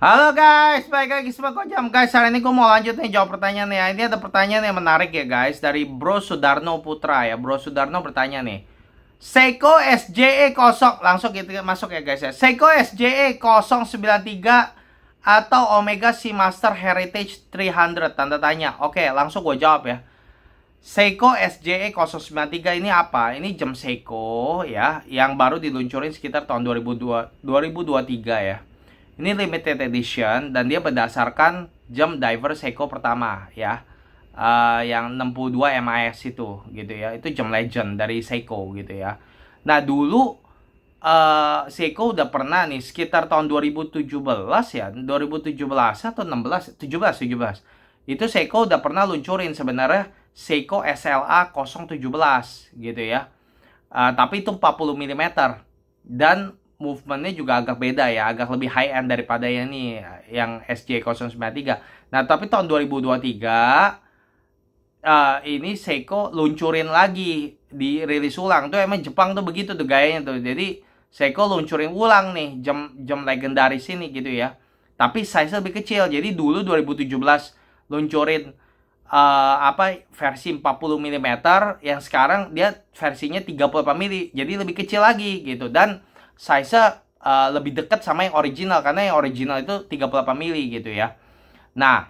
Halo guys, balik lagi sama Kojam. Guys, hari ini gue mau lanjut nih jawab pertanyaan ya. Ini ada pertanyaan yang menarik ya guys, dari Bro Sudarno Putra ya. Bro Sudarno bertanya nih, Seiko SJE 0, langsung kita masuk ya guys ya. Seiko SJE 093 atau Omega Seamaster Heritage 300, tanda tanya. Oke, langsung gue jawab ya. Seiko SJE 093 ini apa? Ini jam Seiko ya, yang baru diluncurin sekitar tahun 2023 ya. Ini limited edition dan dia berdasarkan jam diver Seiko pertama ya, yang 62 MIS itu gitu ya. Itu jam legend dari Seiko gitu ya. Nah dulu Seiko udah pernah nih sekitar tahun 2017 ya, 2017 atau 16, 17. Itu Seiko udah pernah luncurin sebenarnya Seiko SLA 017 gitu ya. Tapi itu 40 mm dan movementnya juga agak beda ya, agak lebih high end daripada yang ini, yang SJ093. Nah, tapi tahun 2023 ini Seiko luncurin lagi, dirilis ulang. Tuh emang Jepang tuh begitu tuh gayanya tuh. Jadi Seiko luncurin ulang nih jam legendaris ini gitu ya. Tapi size lebih kecil. Jadi dulu 2017 luncurin versi 40 mm, yang sekarang dia versinya 38 mm. Jadi lebih kecil lagi gitu, dan size-nya lebih dekat sama yang original, karena yang original itu 38 mili gitu ya. Nah,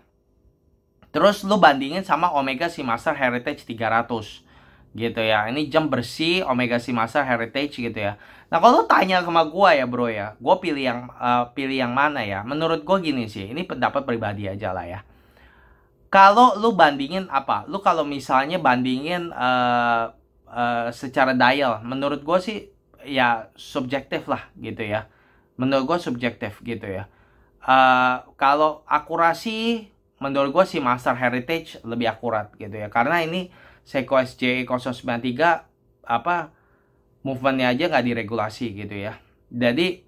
terus lu bandingin sama Omega Seamaster Heritage 300 gitu ya. Ini jam bersih Omega Seamaster Heritage gitu ya. Nah, kalau lu tanya sama gua ya bro ya, gua pilih yang mana ya? Menurut gua gini sih, ini pendapat pribadi aja lah ya. Kalau lu bandingin apa? Lu kalau misalnya bandingin secara dial, menurut gua sih ya subjektif lah gitu ya. Menurut gue subjektif gitu ya. Kalau akurasi, menurut gue si Master Heritage lebih akurat gitu ya. Karena ini Seiko SJE 093 movementnya aja nggak diregulasi gitu ya. Jadi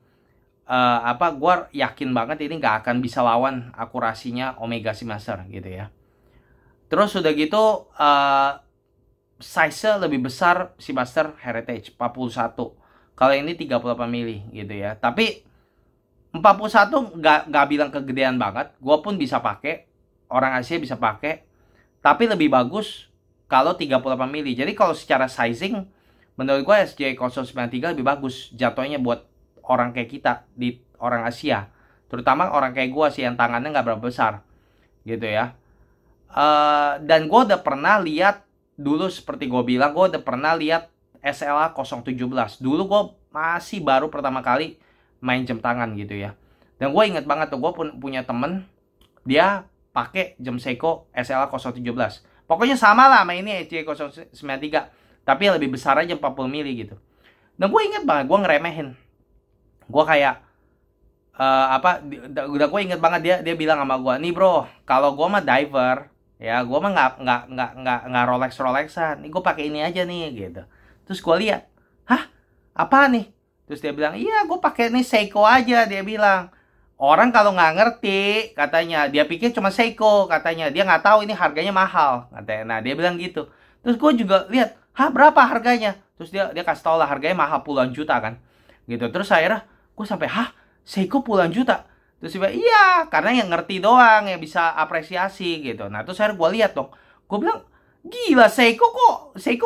gue yakin banget ini nggak akan bisa lawan akurasinya Omega Seamaster gitu ya. Terus udah gitu size-nya lebih besar si Master Heritage 41. Kalau ini 38 mili gitu ya. Tapi 41 nggak bilang kegedean banget. Gue pun bisa pakai. Orang Asia bisa pakai. Tapi lebih bagus kalau 38 mili. Jadi kalau secara sizing, menurut gue SJ093 lebih bagus jatuhnya buat orang kayak kita, di orang Asia. Terutama orang kayak gue sih yang tangannya nggak berapa besar. Gitu ya. Dan gue udah pernah lihat dulu, seperti gue bilang, gue udah pernah lihat SLA 017. Dulu gue masih baru pertama kali main jam tangan gitu ya. Dan gue inget banget tuh, gue punya temen, dia pakai jam Seiko SLA 017. Pokoknya sama lah sama ini SJ093, tapi lebih besar aja 40 mili gitu. Dan gue inget banget, gue ngeremehin. Gue kayak udah gue inget banget dia bilang sama gue, nih bro, kalau gue mah diver ya, gue mah nggak Rolexan. Nih gue pakai ini aja nih gitu. Terus gue lihat, hah, apa nih? Terus dia bilang, iya gue pakai nih Seiko aja. Dia bilang, orang kalau nggak ngerti, katanya, dia pikir cuma Seiko, katanya, dia nggak tahu ini harganya mahal, katanya. Nah dia bilang gitu. Terus gue juga lihat, hah berapa harganya? Terus dia kasih tau lah harganya mahal puluhan juta kan, gitu. Terus akhirnya gue sampai, hah Seiko puluhan juta? Terus dia bilang, iya, karena yang ngerti doang yang bisa apresiasi gitu. Nah terus akhirnya gue lihat dong, gue bilang, gila Seiko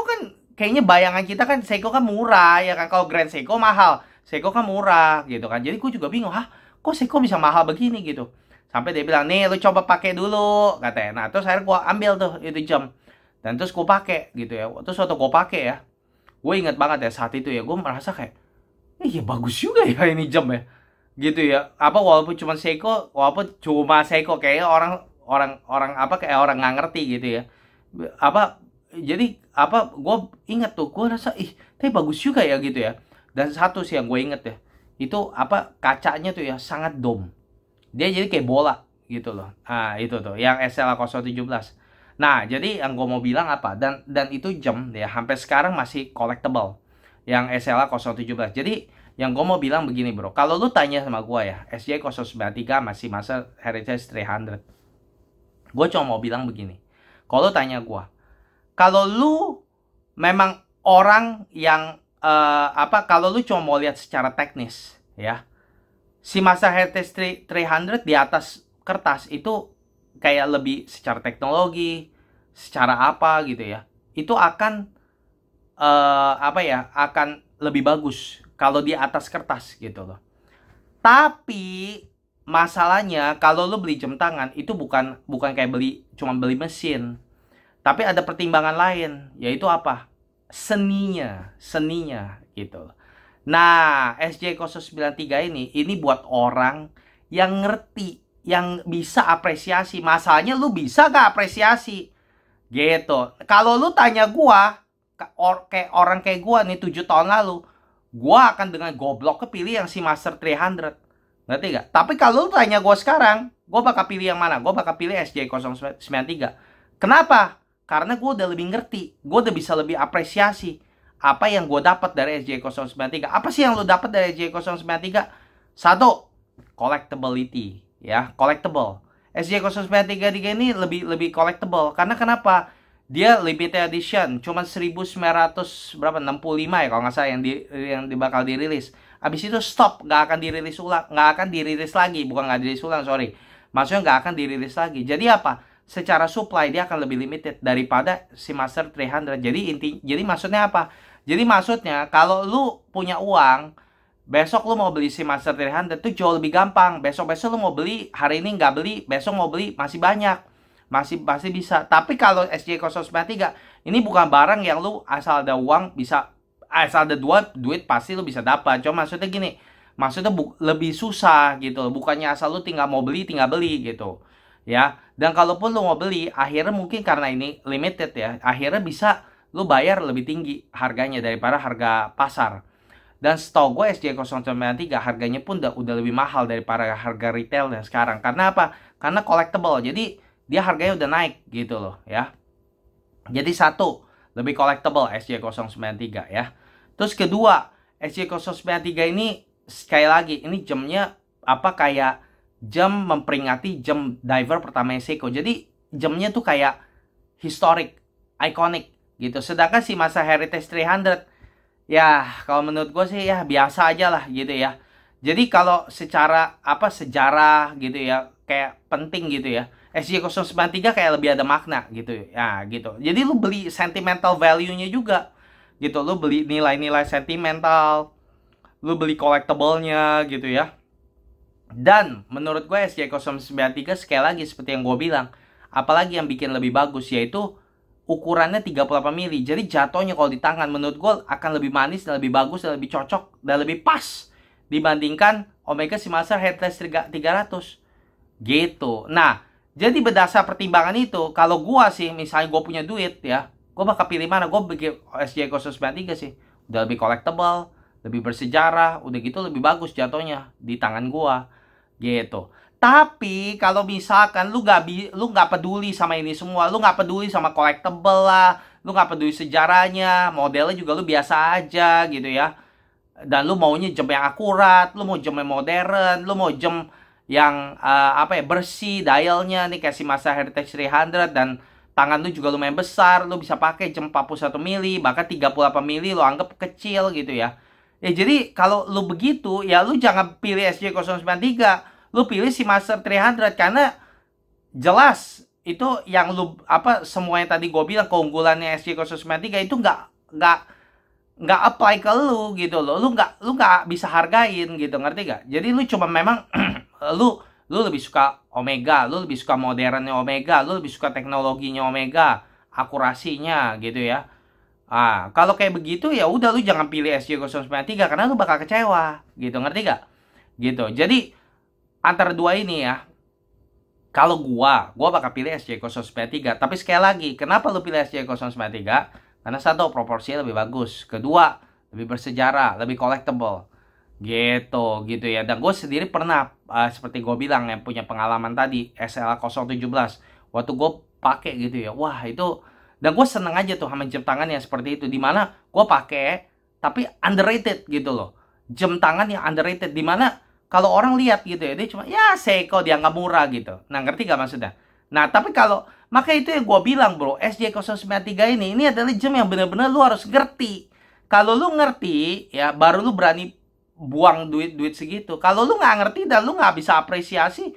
kan kayaknya bayangan kita kan Seiko kan murah ya kan, kalau Grand Seiko mahal, Seiko kan murah gitu kan. Jadi gue juga bingung, hah kok Seiko bisa mahal begini gitu. Sampai dia bilang, nih lu coba pakai dulu, katanya. Nah terus akhirnya gue ambil tuh itu jam, dan terus gue pakai gitu ya. Terus waktu gue pakai ya, gue ingat banget ya saat itu ya, gue merasa kayak, iya bagus juga ya ini jam ya, gitu ya. Walaupun cuma Seiko, kayak orang kayak orang nggak ngerti gitu ya. Jadi gue inget tuh, gue rasa tapi bagus juga ya gitu ya. Dan satu sih yang gue inget ya, itu kacanya tuh ya sangat dome, dia jadi kayak bola gitu loh. Nah itu tuh yang SLA 017. Nah jadi yang gue mau bilang dan itu jam ya sampai sekarang masih collectible, yang SLA 017. Jadi yang gue mau bilang begini bro, kalau lu tanya sama gue ya, SJ093 masih masa Heritage 300, gue cuma mau bilang begini. Kalau lu tanya gue, kalau lu memang orang yang kalau lu cuma mau lihat secara teknis ya, Si Master Heritage 300 di atas kertas itu kayak lebih secara teknologi, secara apa gitu ya, itu akan apa ya, akan lebih bagus kalau di atas kertas gitu loh. Tapi masalahnya kalau lu beli jam tangan itu bukan kayak cuma beli mesin, tapi ada pertimbangan lain, yaitu apa? Seninya gitu. Nah, SJ093 ini buat orang yang ngerti, yang bisa apresiasi. Masalahnya lu bisa gak apresiasi? Gitu. Kalau lu tanya gua, kayak orang kayak gua nih 7 tahun lalu, gua akan dengan goblok kepilih yang si Master 300. Ngerti gak? Tapi kalau lu tanya gua sekarang, gua bakal pilih yang mana? Gua bakal pilih SJ093. Kenapa? Karena gue udah lebih ngerti, gue udah bisa lebih apresiasi apa yang gue dapat dari SJ093. Apa sih yang lo dapat dari SJ093? Satu, collectability, ya, collectible. SJ093 ini lebih collectible. Karena kenapa? Dia limited edition, cuma 1900 berapa? 65 ya kalau nggak salah yang bakal dirilis. Abis itu stop, nggak akan dirilis ulang, nggak akan dirilis lagi, bukan nggak dirilis ulang, sorry. Maksudnya nggak akan dirilis lagi. Jadi apa? Secara supply dia akan lebih limited daripada si Master 300. Jadi maksudnya apa? Jadi maksudnya kalau lu punya uang, besok lu mau beli si Master 300 itu jauh lebih gampang. Besok-besok lu mau beli, hari ini nggak beli, besok mau beli masih banyak. Masih bisa. Tapi kalau SJ093 ini bukan barang yang lu asal ada uang bisa, asal ada duit pasti lu bisa dapat. Cuma maksudnya gini, maksudnya lebih susah gitu. Bukannya asal lu tinggal mau beli, tinggal beli gitu. Ya, dan kalaupun lu mau beli, akhirnya mungkin karena ini limited ya, akhirnya bisa lu bayar lebih tinggi harganya daripada harga pasar. Dan setahu gue SJ093 harganya pun udah lebih mahal daripada harga retailnya sekarang. Karena apa? Karena collectible, jadi dia harganya udah naik gitu loh ya. Jadi satu, lebih collectible SJ093 ya. Terus kedua, SJ093 ini sekali lagi, ini jamnya apa, kayak jam memperingati jam diver pertamanya Seiko. Jadi jamnya tuh kayak historic, iconic gitu. Sedangkan si Master Heritage 300 ya kalau menurut gue sih ya biasa aja lah gitu ya. Jadi kalau secara apa sejarah gitu ya, kayak penting gitu ya, SJ093 kayak lebih ada makna gitu ya gitu. Jadi lu beli sentimental value-nya juga gitu. Lu beli nilai-nilai sentimental, lu beli collectible-nya gitu ya. Dan menurut gue SJ093 sekali lagi seperti yang gue bilang, apalagi yang bikin lebih bagus yaitu ukurannya 38 mili. Jadi jatuhnya kalau di tangan menurut gue akan lebih manis dan lebih bagus dan lebih cocok dan lebih pas dibandingkan Omega si Master Heritage 300 gitu. Nah, jadi berdasar pertimbangan itu, kalau gue sih misalnya gue punya duit ya, gue bakal pilih mana? Gue bikin SJ093 sih. Udah lebih collectible, lebih bersejarah, udah gitu lebih bagus jatuhnya di tangan gue gitu. Tapi kalau misalkan lu nggak peduli sama ini semua, lu nggak peduli sama collectible lah, lu nggak peduli sejarahnya, modelnya juga lu biasa aja gitu ya. Dan lu maunya jam yang akurat, lu mau jam yang modern, lu mau jam yang apa ya, bersih dialnya nih kayak si Master Heritage 300, dan tangan lu juga lumayan besar, lu bisa pakai jam 41 mili, bahkan 38 mili lu anggap kecil gitu ya. Ya jadi kalau lu begitu ya lu jangan pilih SJ093, lu pilih si Master 300 karena jelas itu yang lu apa semua yang tadi gue bilang keunggulannya SJ093 itu nggak apply ke lu gitu loh. Lu nggak bisa hargain gitu, ngerti gak? Jadi lu cuma memang lu lebih suka Omega, lu lebih suka modernnya Omega, lu lebih suka teknologinya Omega, akurasinya gitu ya. Ah, kalau kayak begitu ya udah lu jangan pilih SJ093 karena lu bakal kecewa gitu, ngerti gak? Gitu. Jadi antara dua ini ya, kalau gua bakal pilih SJ093. Tapi sekali lagi, kenapa lu pilih SJ093? Karena satu, proporsinya lebih bagus. Kedua, lebih bersejarah, lebih collectible. Gitu ya. Dan gue sendiri pernah seperti gue bilang yang punya pengalaman tadi SLA 017. Waktu gue pakai gitu ya. Wah, itu. Dan gue seneng aja tuh sama jam tangan yang seperti itu. Dimana gue pakai tapi underrated gitu loh. Jam tangan yang underrated. Dimana kalau orang lihat gitu ya, dia cuma ya Seiko, dia nggak murah gitu. Nah, ngerti gak maksudnya? Nah, tapi kalau maka itu yang gue bilang bro, SJ093 ini adalah jam yang benar-benar lu harus ngerti. Kalau lu ngerti ya, baru lu berani buang duit segitu. Kalau lu nggak ngerti dan lu nggak bisa apresiasi,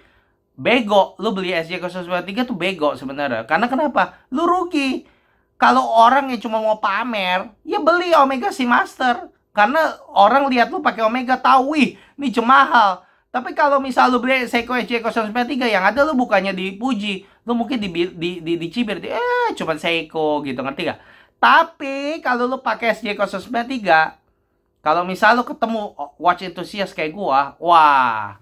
bego. Lu beli SJ093 tuh bego sebenarnya. Karena kenapa? Lu rugi. Kalau orang yang cuma mau pamer, ya beli Omega Seamaster. Karena orang lihat lu pakai Omega, tahu, wih, ini cuma mahal. Tapi kalau misal lu beli Seiko SJ093, yang ada lu bukannya dipuji, lu mungkin dicibir, cuma Seiko gitu, ngerti gak? Tapi kalau lu pakai SJ093, kalau misal lu ketemu watch enthusiast kayak gua, wah,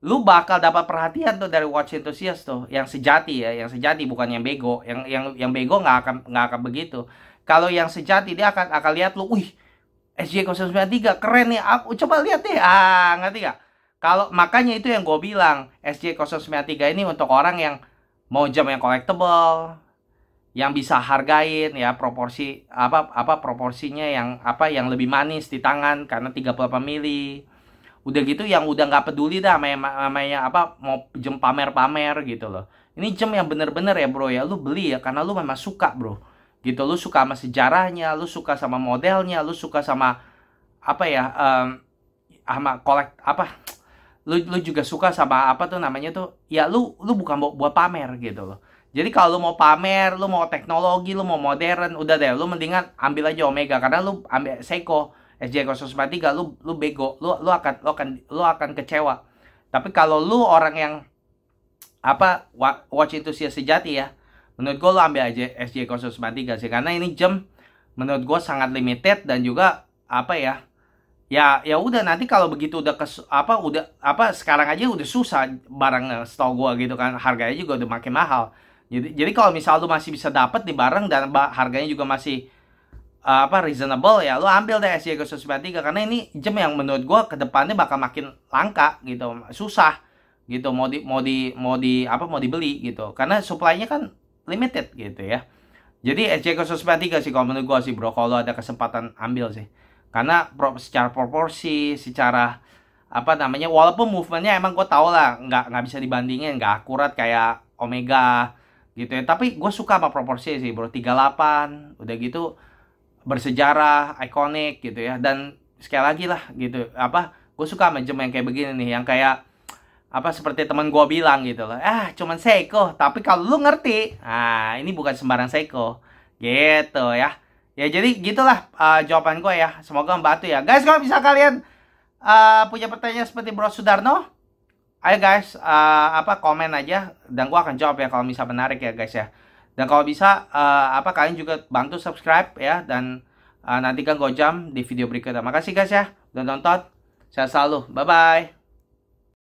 lu bakal dapat perhatian tuh dari watch enthusiast tuh, yang sejati ya, yang sejati, bukan yang bego. Yang bego nggak akan begitu. Kalau yang sejati, dia akan lihat lu, wih, SJ093 keren nih, coba lihat deh, ngerti gak? Kalau makanya itu yang gue bilang, SJ093 ini untuk orang yang mau jam yang collectible, yang bisa hargain ya, proporsinya yang lebih manis di tangan karena 38 mili. Udah gitu yang udah nggak peduli dah namanya mau jam pamer-pamer gitu loh. Ini jam yang bener-bener ya bro ya, lu beli ya karena lu memang suka bro. Gitu, lu suka sama sejarahnya, lu suka sama modelnya, lu suka sama sama lu juga suka sama namanya tuh ya, lu bukan buat pamer gitu loh. Jadi kalau lu mau pamer, lu mau teknologi, lu mau modern, udah deh, lu mendingan ambil aja Omega. Karena lu ambil Seiko SJ093, lu bego, lu akan kecewa. Tapi kalau lu orang yang watch enthusiast sejati ya, menurut gue lu ambil aja SJ093 sih, karena ini jam menurut gue sangat limited dan juga ya udah, nanti kalau begitu udah sekarang aja udah susah barang stok gua gitu kan, harganya juga udah makin mahal. Jadi kalau misal lu masih bisa dapat di barang dan harganya juga masih reasonable, ya lu ambil deh SJ093 karena ini jam yang menurut gua kedepannya bakal makin langka gitu, susah gitu mau dibeli gitu, karena supply-nya kan limited gitu ya. Jadi SJ093 sih kalau menurut gua sih bro, kalau ada kesempatan ambil sih. Karena secara proporsi, secara walaupun movementnya emang gue tau lah nggak bisa dibandingin, nggak akurat kayak Omega gitu ya, tapi gue suka sama proporsi sih bro. 38 udah gitu bersejarah, ikonik gitu ya. Dan sekali lagi lah gitu, gue suka sama jam yang kayak begini nih, yang kayak seperti teman gue bilang gitu loh, cuman Seiko, tapi kalau lu ngerti, ini bukan sembarang Seiko gitu ya. Ya jadi gitulah jawaban gue ya. Semoga membantu ya. Guys, kalau bisa kalian punya pertanyaan seperti Bro Sudarno, ayo guys, komen aja dan gue akan jawab ya kalau bisa menarik ya guys ya. Dan kalau bisa kalian juga bantu subscribe ya, dan nantikan Gojam di video berikutnya. Makasih guys ya udah nonton. Sehat selalu. Bye bye.